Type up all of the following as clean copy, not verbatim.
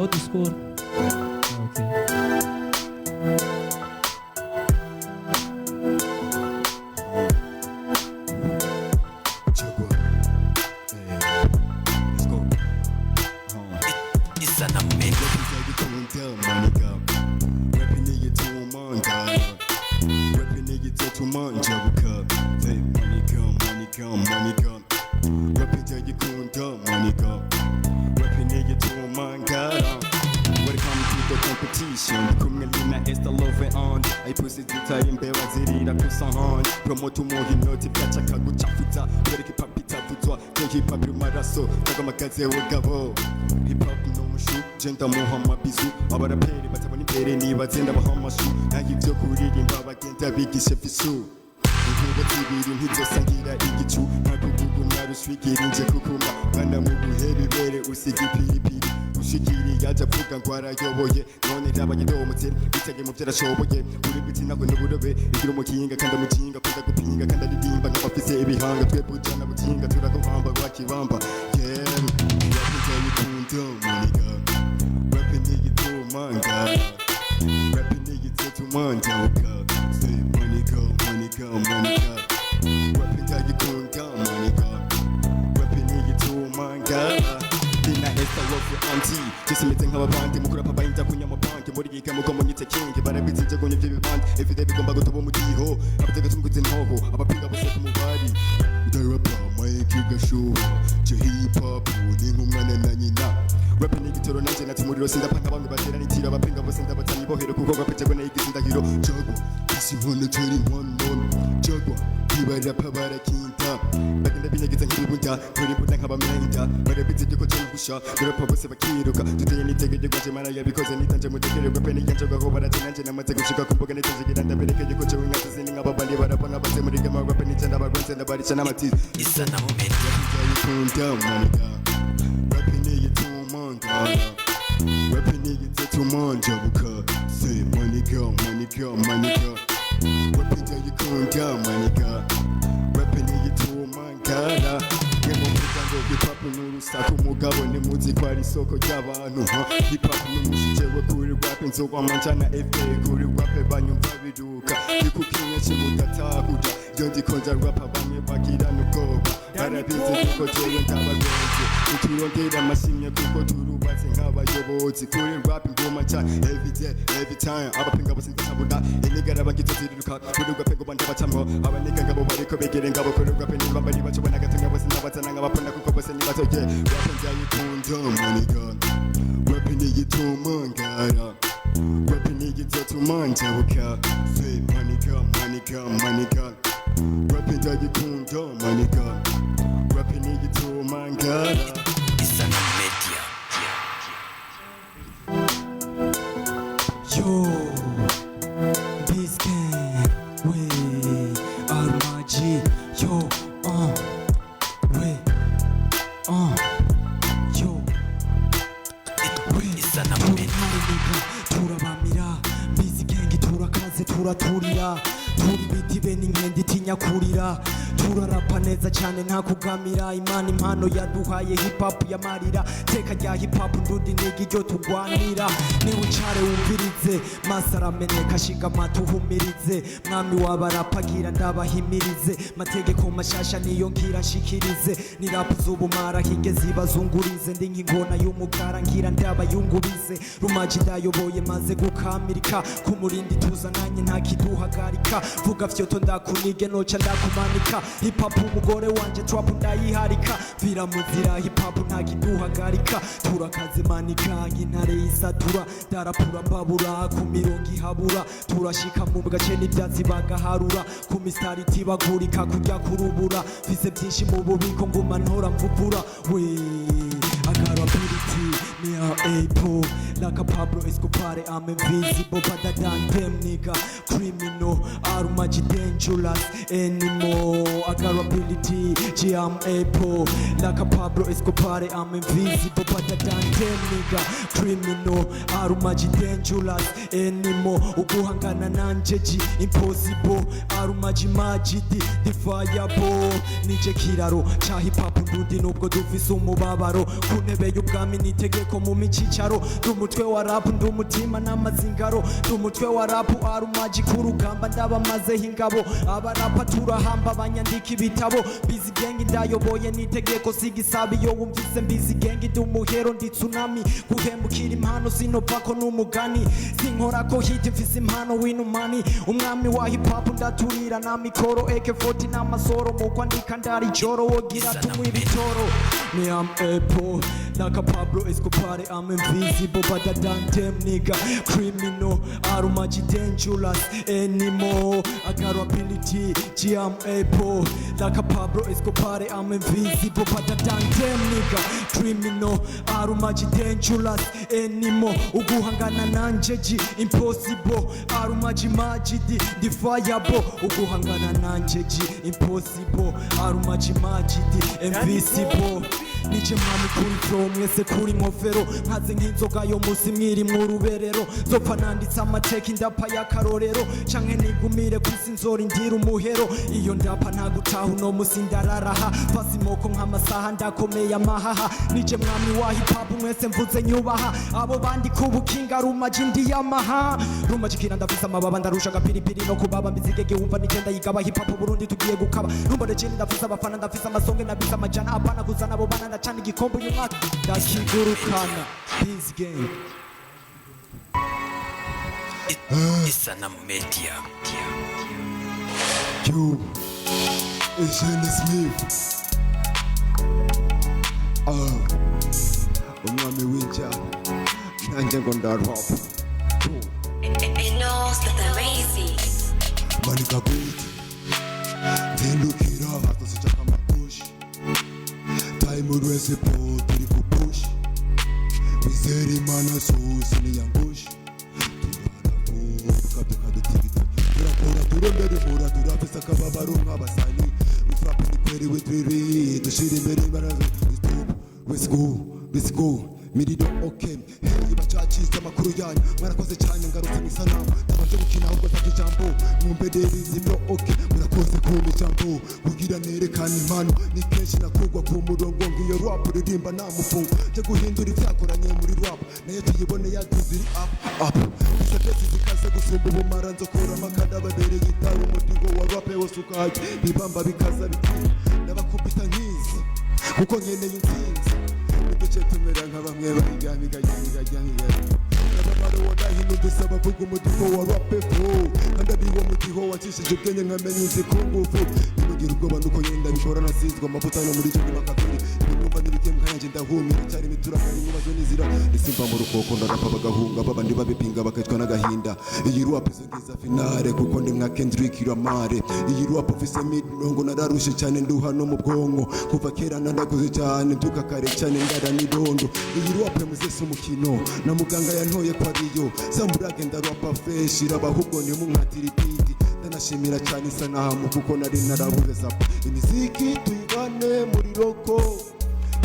old school. Okay. Promoto muhinoti byacaka gucafuza bereke papita vuzwa hip hop rumaraso tagamakaze wogabo hip hop no mushu genda muhamma bizu abaraperi batabona imbere nibazenda bahamashu nangi byo kuririmba bagenda bigishe fisu inkuba zibiri ntizosangira igicu ntakugugu mwarushwigira inje kukuma bana mu buhe bibere usigi pilipili ushikiri yaje avuga ngo arayoboye none rabanyidomutse bitege mu byarashoboye uri bitina ngo n'uburobe igira umukinga kandi umukinga kunda gupinga kandi aririmba nk'abafise ibihanga twebujana bukinga turaguhamba gwakibamba yeah rapinga monica rapinga yitumanga rapinga yitumanga uka say monica rapinga yikunda monica rapinga yitumanga Esta wofu anti Jisimeze nk'ababandi mukura papa inja kunyamabanki muri gika muko munyite king barabitse je gonye by'ibibandi ifite bigomba gutoba mu giho abatega tumguze ntoho abapinga bose ku mubari ndarapa Mike gashuba je hip hop ni nk'umwana na nyina rap ni gitoro nanje nati muri rose ndapanga bamwe batera nitira abapinga bose ndabatani bohero kuko gapete go nayigizinda hiro jogo isi nkono turi one jogo kibarapa barakinta bagenda binyagiza nk'ibunda kuri bunda nk'abamenyita barabitse ko cyangusha rapa bose bakiruka tuteye nitegeje gwaje mara yabikoze nitanje mutekererwa pe niyanje gaho baratinanje namaze gushika ku mboga niteje gidanda berekeje ko cyo ngatazi ni nk'ababandi barapanga base muri gama rap ni cyenda bagwenze ndabarica n'amatizi isa na moment yakunda monica rap ni yitumanga rap ni yitumanga buka say monica rap ni yikunda monica rap ni yitumanga hip hop n'urusaku umugabo ni muzi ko ari isoko ry'abantu hip hop n'umushijewe kuri rap nzogwa manjana FA kuri rap banyumva biruka ikukinya kimudatakuja byo ndikonja rap bamwe bagirana ubwoba barabizi ko jewe ndabagenzi uturondera amashimye kuko turubatse nk'abayobozi kuri rap ngoma cyane every time abapinga bose ndasabura inigara bagitoziriruka kuri rap ngo bandabacamho abaniga ngabo bariko begere ngabo kuri rap ni bambari bacho banagatunga bose ndabatana ngabapunda kuko bose ni batoje rap njayikunda monica rap ni yitumangara rap ni yitumanja buka say monica rap njayikunda monica rap ni yitumangara Isana Media. Yo, this can we Armaji. Yo, we yo, we Isana Media. turabamira bizi gengi turakaze turaturira turi biti be n'inkendi tinya kurira turarapa neza cyane nta kugamira imana impano yaduhaye hip hop yamarira teka rya hip hop ndundi nigi ryo tugwanira ni ucare wumvirize masarameneka shiga matuhumirize mwami wabarapagira ndabahimirize mategeko mashasha niyo ngira shikirize ni rap z'ubumara hinge zibazungurize ndi nk'ingona y'umukara ngira ndabayungurize rumaji ndayoboye maze gukamirika kumurindi tuzananye nta kiduhagarika vuga fyoto ndakunige noca ndakumanika hip hop umugore wanje trap ndayiharika vira muzira hip hop nta kiduhagarika turakaze manika nk'intare yisatura darapura mbabura ku mirongo ihabura turashika mu gace n'ibyatsi bagaharura ku mistari tibagurika kujya kurubura vise byinshi mu bubiko nguma ntora mvubura we agarability me a apo like a Pablo Escobar I'm invisible better than them nigga criminal Armaji dangerous anymore agarability I'm apo like a Pablo Escobar I'm invisible better than them nigga criminal Armaji dangerous anymore uguhangana nanjeji impossible Armaji majidi defiable nije kiraro cha hip hop ndundi nubwo dufise umubabaro ku ntebe y'ubwami nitegeko ko mu micicaro ndumutwe wa rap ndumutima n'amazingaro ndumutwe wa rap arumaji kurugamba ndabamazeho ingabo abarapa turahamba banyandika ibitabo Busy Gang ndayoboye nitegeko sigisabi yo wumvise Busy Gang ndumuhero ndi tsunami guhembukira impano sinovako n'umugani sinkora ko hit mfise impano w'inumani umwami wa hip hop ndaturira na mikoro AK40 n'amasoro mu kwandika ndari joro wogira tumwe ibitoro me am Apple like a Pablo Escobar I'm invisible but I done them nigga criminal arumaji dangerous anymore I got ability I'm Apple like a Pablo Escobar I'm invisible but I done them nigga criminal arumaji dangerous anymore uguhangana nanje impossible arumaji majidi defiable uguhangana nanje impossible arumaji majidi invisible nije mwami kuri flow mwese kuri nkofero nkaze nk'inzoga yo musi mwiri mu ruberero zopfa nanditse amateka indapa y'akarorero canke nigumire kwisi nzori ndira umuhero iyo ndapa nta gutaha uno musi ndararaha fasi moko nk'amasaha ndakomeye amahaha nije mwami wa hip hop mwese mvuze nyubaha abo bandi kubukinga rumaji ndi yamaha rumaji kira ndafise amababa ndarusha agapiripiri no kubaba mbizigege wumva nigenda yigaba hip hop Burundi tugiye gukaba numbone jeni ndafise abafana ndafise amasonge nabise amajana apana kuzana abo bana ndacana igikombe uyu mwaka ndakigurukana Busy Gang Isanam Media. Yo, it's Jenny Smith. Umwami w'injya nanjye ngo ndarap. It knows that they're lazy. Manika good. Ndendukira hato sichaka mapush. Time urwese po turi ku push. Wizeri mana so sini yangush. Turembere turafise akababaro nk'abasani Ufrape niperi witwiri dushira imbere imbaraga Let's go Mirido okay Hey bacacise amakuru yanyu Mwarakoze cyane ngarutse n'isanamu Tabanje gukina ahubwo ataka ijambo Mumbederizi bro okay Murakoze kumbe ijambo Kugira nerekana impano Ni kenshi nakugwa ku murongo Ngiyo rap uririmba nta mufungo Nje guhindura ivyakoranye muri rap Nayo tuyibone yagize iri up Isatesi zikaze gusumba ubumara nzokora amakada babere gitabo Umudigo wa rap wose ukaje Bibamba bikaza biti Ndabakubita nkizi Kuko nkeneye intsinzi Nduce tumera nka bamwe bahigamika Nabamaro wadahino dusaba vuga umudiho wa rap Kandi abiwo mudiho wacishije ubwenge nkamenya inzi ku ngufu Nimugira ubwoba nuko nyenda bikora nasizwe amavuta no muri cyo makabiri Nimumva n'ibikemu kanje ndahumira cyari mituraka n'inkubazo nizira Isimba mu rukoko ndarapa bagahunga babandi babipinga bakacwa n'agahinda Iyi rap izogeza finale kuko ndi nka Kendrick Lamar Iyi rap ofise mid nongo nararushe cyane nduha no mu bwonko kuva kera nandakuze cyane mbyuka kare cyane ndara nidondo Iyi rap muzese umukino na muganga yantoye kwa riyo samburage ndarapa fresh irabahubwo ni mu nkatiripiti ndanashimira cyane isanahamu kuko nari narabuze zapa imiziki tuyivane muri roko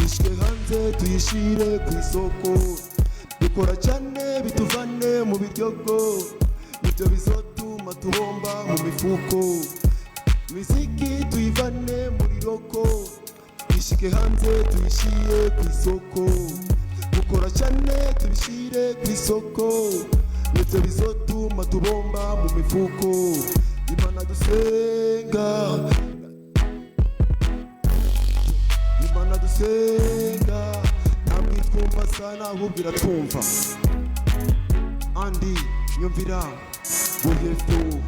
ishwe hanze tuyishire ku isoko dukora cyane bituvane mu biryogo nibyo bizotuma tubomba mu mifuko imiziki tuyivane muri roko ishike hanze tuyishire ku isoko dukora cyane tubishire ku isoko nibyo bizotuma tubomba mu mifuko Imana dusenga Imana dusenga Namwe twumva sana ahubwo iratwumva Andi nyumvira Nguhe flow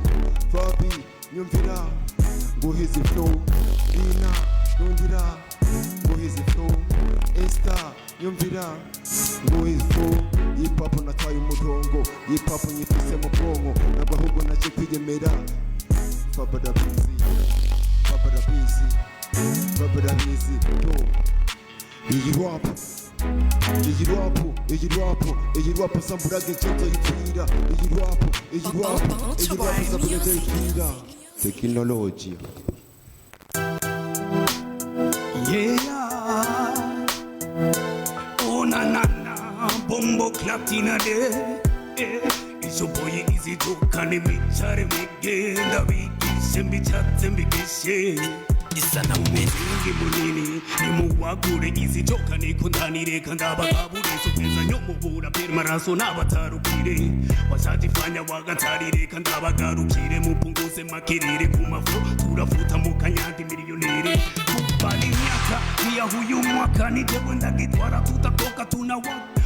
Fabi nyumvira Nguhize flow Ina nyumvira Nguhize flow Esther nyumvira Nguhize flow Hip hop nataye umurongo Hip hop nyifise mu bwonko Nabwo ahubwo nace kwigemera Papa da busy yo iyi rap samburage chenzo yipira iyi rap samburage yipira technology Yeah, oh na na na, bombo clatina de. Iso boy easy to kane michare migenda bikishe mbichatse mbikishe. Isanamu Media. Umuzingi munini nimuwagure izicoka nikundanireka ndabagabure sokeza nyomubura pera maraso n'abatarukire wazajifanya wagatarireka ndabagarukire mupunguze makirire ku mafu turafuta mu kanyandi miliyonere kubali myaka ya huyu mwaka ni jewe ndagitwara tutakoka tunawa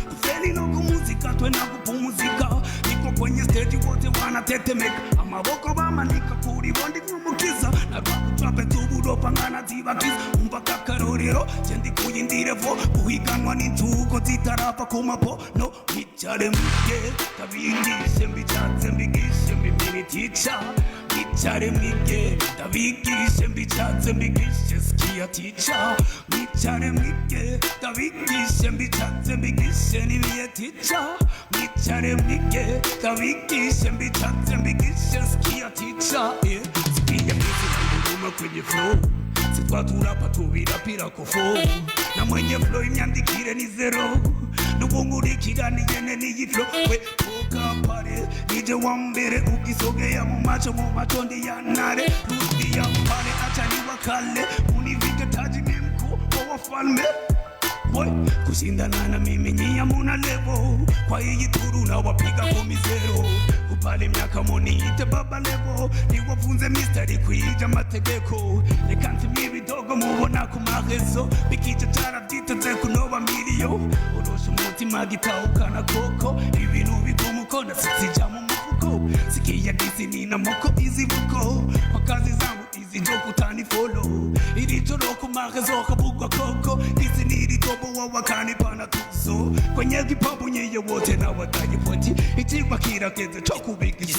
kufeli no kumuzika twe na kupumuzika niko kwenye stage wote wanatetemeka amaboko bamanika kuri bondi nkumukiza na trape tuburo pangana tibakiza umpaka karorero jendi kuyindirevo kuhiganwa n'intuko zitarapa kumapo no nicare mwige tabigishe mbicatse mbigishe mimini tica nicare mwige tabigishe mbicatse mbigishe skia tica nicare mwige tabigishe mbicatse mbigishe nibiye tica nicare mwige tabigishe mbicatse mbigishe skia tica skia mbigishe kwenye flow sitwa turapa tubirapira kufo na mwenye flow imyandikire ni zero nubungurikira ni yene ni flow we toka pare nije wambere ukisogea mu macho ndi ya nare rudi ya pare acha ni wakale univike taji ni mkuu wa wafalme boy kushindana na mimi nyia muna level kwa hii turu na wapiga komizero upale miaka moni ite baba level ni wafunze mystery kuija mategeko nekanti mibi dogo mubona ku marezo bikija taradita ze kunoba miliyo urosha umutima gitaukana koko ibintu bigumukona sitsija mu mufuko sikia disi nina moko izibuko makazi zangu izijo kutani follow ilichoro ku marezo kabugwa koko disi niri tobo wa wakani pana tuzo kwenye kipabu nyeye wote na wadaye poti ichikwa kira keze choku bigi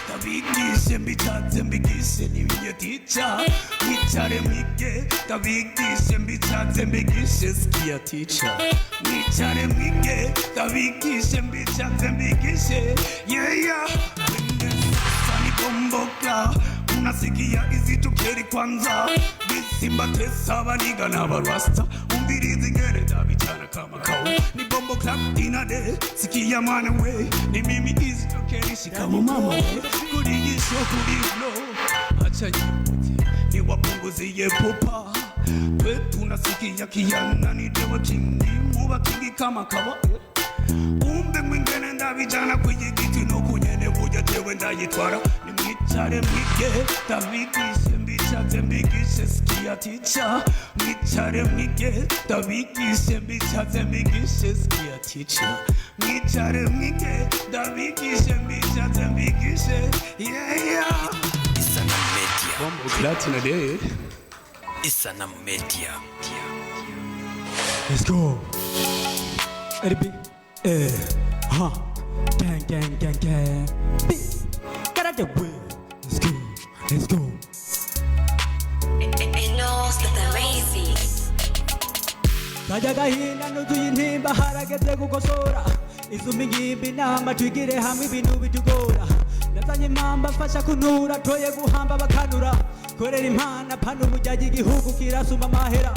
tabigishe mbicatse mbigishe nibiye tica nicare mwige tabigishe mbicatse mbigishe skia tica nicare mwige tabigishe mbicatse mbigishe yeah sani bomboka unasikia izitukeri kwanza bisimba tesa baniga n'abarasta umbirizi ngere ndabichana kama kawa ni bombo clap dinade sikia mana we ni mimi izitukeri shikamo mama we kudigisho kudiflo acha nyuti ni wapunguziye pupa we tunasikia kiana ni dewa chini muba kingi kama kawa umbe mwingene ndabijana kwenye giti no kunyene buja jewe ndayitwara ni mwicare mwige tabigishe mbicatse mbigishe skia tica mwicare mwige tabigishe mbicatse mbigishe skia tica mwicare mwige tabigishe mbicatse mbigishe yeah Isanamu Media. Bombo Platina de Isanamu Media. Let's go. RB. Ha. Gang, gang, gang, gang. Get out the way. Let's go. Let's go. Enos the Razy. Kajaga hina nuzuye intimba harageze gukosora izumi ngimbi nama twigire hamwe ibintu bitugora nazanye impamba mfasha kunura toye guhamba bakanura korera impana pano mujyaje igihugu kirasuma mahera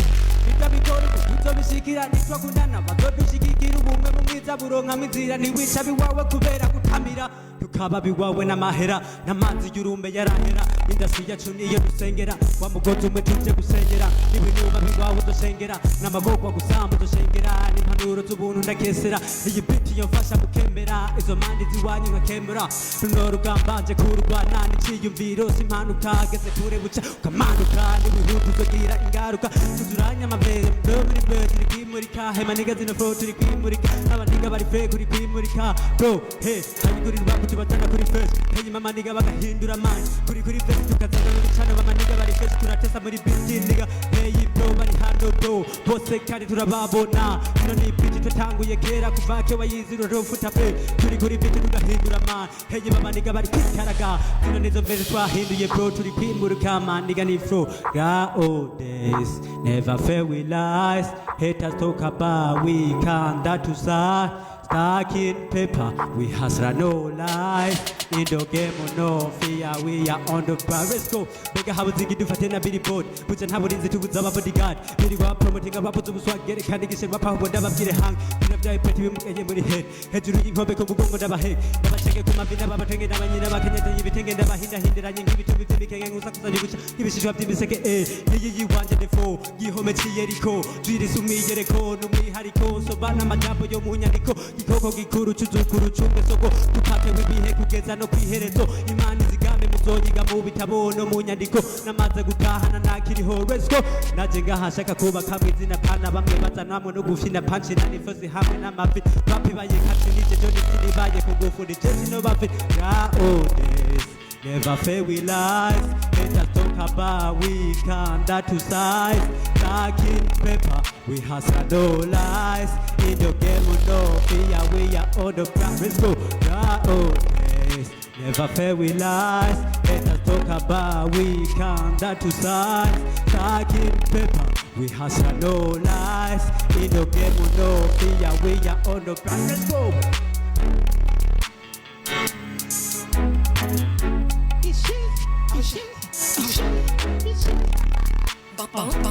bitabikora kuzobishikira nitwa kunana bazobishikira ubumwe mu mwiza buronka mizira ntiwica biwawe kubera gutamira tukaba biwawe n'amahera n'amanzi y'urumbe yarahera indasi yacu niyo dusengera wa mugozi umwe tuje gusengera n'ibinyuma biwawe dusengera n'amagorwa gusamba dusengera n'impanuro z'ubuntu ndakesera iyi biti yomfasha gukembera izo mandi ziwanyu nkakemura runo rugambanje kurwana n'iciyumviro simpanuka geze kure buca ukamanuka n'ibihutu zogira ingaruka tuzuranya amabere muri bwe turi kwimurika hema niga zino flow turi kwimurika abaniga bari fake kuri kwimurika bro hey hanyigurira bakuti batana kuri face hey mama niga bagahindura mind kuri face tukazana muri channel mama niga bari face turatesa muri building niga hey bro bari hando bro bose kandi turababona ino ni pitch tutanguye kera kuva ke wayiziro rofuta pe kuri pitch tugahindura mind hey mama niga bari kikaraga ino nizo mbere twahinduye bro turi kwimurika man niga ni flow ga all days never fail we lies haters talk about we can't that to side Stacking paper, we hustle no life. In the game no fear, we are on the ground. Let's go. Bega haba zigi dufate na billboard. Pujan haba rinzi tuguzaba bodyguard. Biri wa promoting abapo tubuswa get kandi gishe bapa boda babwire hang. Birabyaye peti bimukenye muri head. Hejuru y'inkombe ko mugongo ndabahe. Nabachenge ku mavina babatenge n'abanyina bakenyete y'ibitenge ndabahinda hinderanye nk'ibitubi by'ibikenge ngusa kuzanye guca. Ibishishwa by'imiseke iyi wanje defo. Gihome cy'Yeriko. Twirisa umwiyereko n'umwihariko. Sobana amajambo yo mu nyandiko. Gikoko gikuru cyuzukuru cyumwe soko. Tupate wibihe kugeza no kwiherezo imana izigame muzonyiga mu bitabo no mu nyandiko namaze gutahana nakiriho let's go naje ngahashaka kubaka mwizina pana bamwe bazanamwe no gufina punch na nifozi hamwe n'amavi bapi bayekati nije joni sinibaye kugufu ni jesi no bapi nowadays never fail we life let us talk about we can that to size stacking paper we hustle no lies in the game no fear we are on the ground let's go nowadays never fail we lies. Let us talk about we come that to size. Stacking paper, we hustle no lies. In the game we no fear, we are on the ground. Let's go. Bounce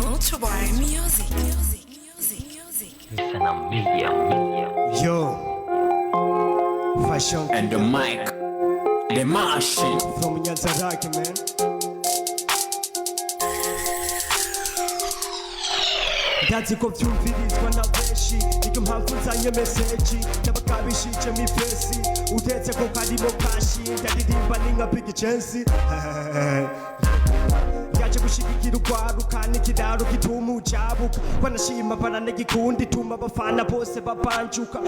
music. Isa na media. Yo, fashion And the mic. The machine. from Nyanzarake, man. Ndazi ko byumvirizwa na benshi niyo mpamvu nzanye meseji n'abakabishije mu ifesi utetse ko karimo kashi ndaririmba ni nka big chance yaje gushigikira urwaruka n'ikiraro gituma ucabuka banashima baranagikunda ituma abafana bose babanjuka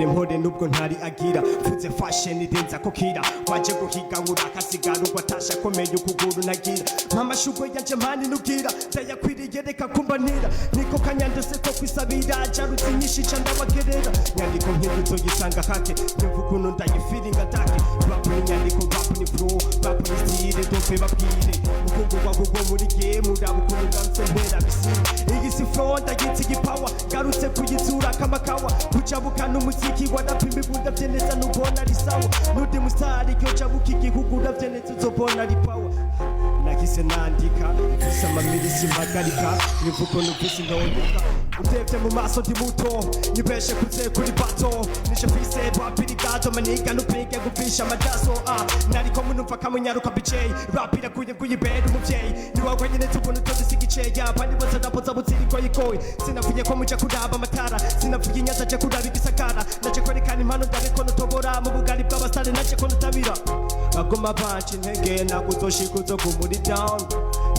mpore nubwo ntari agira mvuze fashion idenza ko kira waje guhiga urakasigara ugatasha komeye ukuguru nagira amashugwe yanje mani nugira ndayakwiriye reka kumbanira niko kanyandese ko kwisabira jarutse nyinshi ca ndabagerera nyandiko nk'izo yisanga hake nyumva ukuntu ndayifiringa take rap ni nyandiko rap ni flow rap ni style dope babwire mukungu wago muri game urabukuru ngamse mpera bisi iyi si flow ndagitse igipawa garutse kuyitsura kamakawa kucabukana umuziki wanapimba ibunda byeneza nubona ari sawa nundi musari cyo cabuka igihugu navyeneza uzobona ari power nakise nandika kusama milisi magarika nivuko nuvisi ndondeka utevye mu maso ndi muto nibeshe kuze kuri bato nishe fise rapiri gato maniga nupige gufisha amajaso nariko munumva kamunyaruka bicey rapira kuye kuyibera umuvyeyi niwawe nyene tubona todisigiceya bandi bose napoza butsiriko yikoye sinavuye ko muja kuraba amatara sinavuye inyaza je kuraba igisagara naje kwerekana impano ndabiko notobora mu bugari bw'abasare naje ko notabira bagoma banci intege nakuzoshika uzogumuri down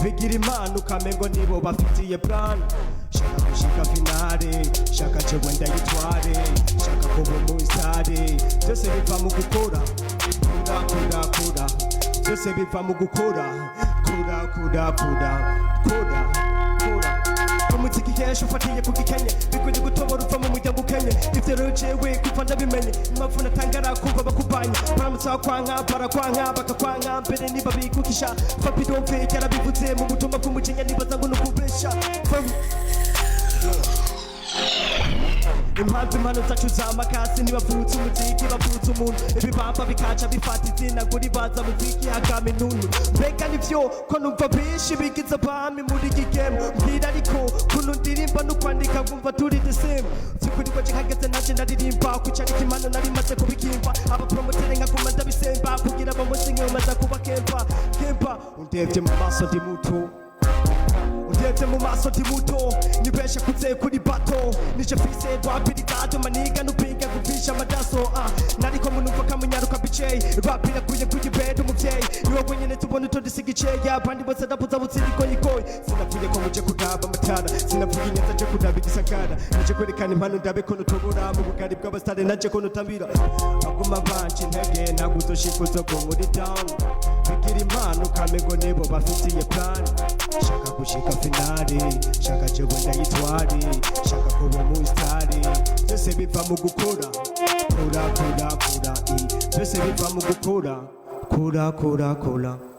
bigira impano ukamengo nibo bafitiye plan shaka gushika finale shaka jewe ndayitware shaka kuba umusitari byose biva mu gukora kura byose biva mu gukora kura umuziki kenshi ufatiye ku gikenye bikwiye gutobora uva mu muryango ukenye ivyo rero jewe kuva ndabimenye impamvu natangara kumva bakubanya baramutsa kwanka barakwanka bakakwanka mbere niba bikukisha fapidomve yarabivuze mu butumwa bw'umujinya nibaza ngo nukubesha impano zacu z'amakasi ntibavutse umuziki bavutse umuntu ibibamba bikaca bifata izina ngo ribaza muziki hagame nunu mbega nivyo ko numva benshi bigize abami muri iki game mbwira ariko kuno ndirimba no kwandika kumva turi the same byukuri ko hageze naje ndaririmba kucarika impano nari maze kubikimba abapromotere nkaguma ndabisemba kugira bamuzi nkemaza kuba kempa undevye mu maso ndi muto Ndetse mu maso ndi muto nibeshe kuze kuri bato nije fise rapiri gato maniga nupinga kuvisha amadaso nariko munumva kamunyaruka bicey rapira kuye kuyibera umuvyeyi niwe wenyene tubona utodisigiceya abandi bose ndapuza butsiriko yikoye sinavuye ko muje kuraba amatara sinavuye inyaza je kuraba igisagara naje kwerekana impano ndabe ko notobora mu bugari bw'abasare naje ko notambira baguma banje intege naguzoshika uzogo muri down bigira impano ukamengo nibo bafitiye plan shaka gushika finale shaka jewe ndayitware shaka kuba umusitari byose biva mu gukora kura byose biva mu gukora kura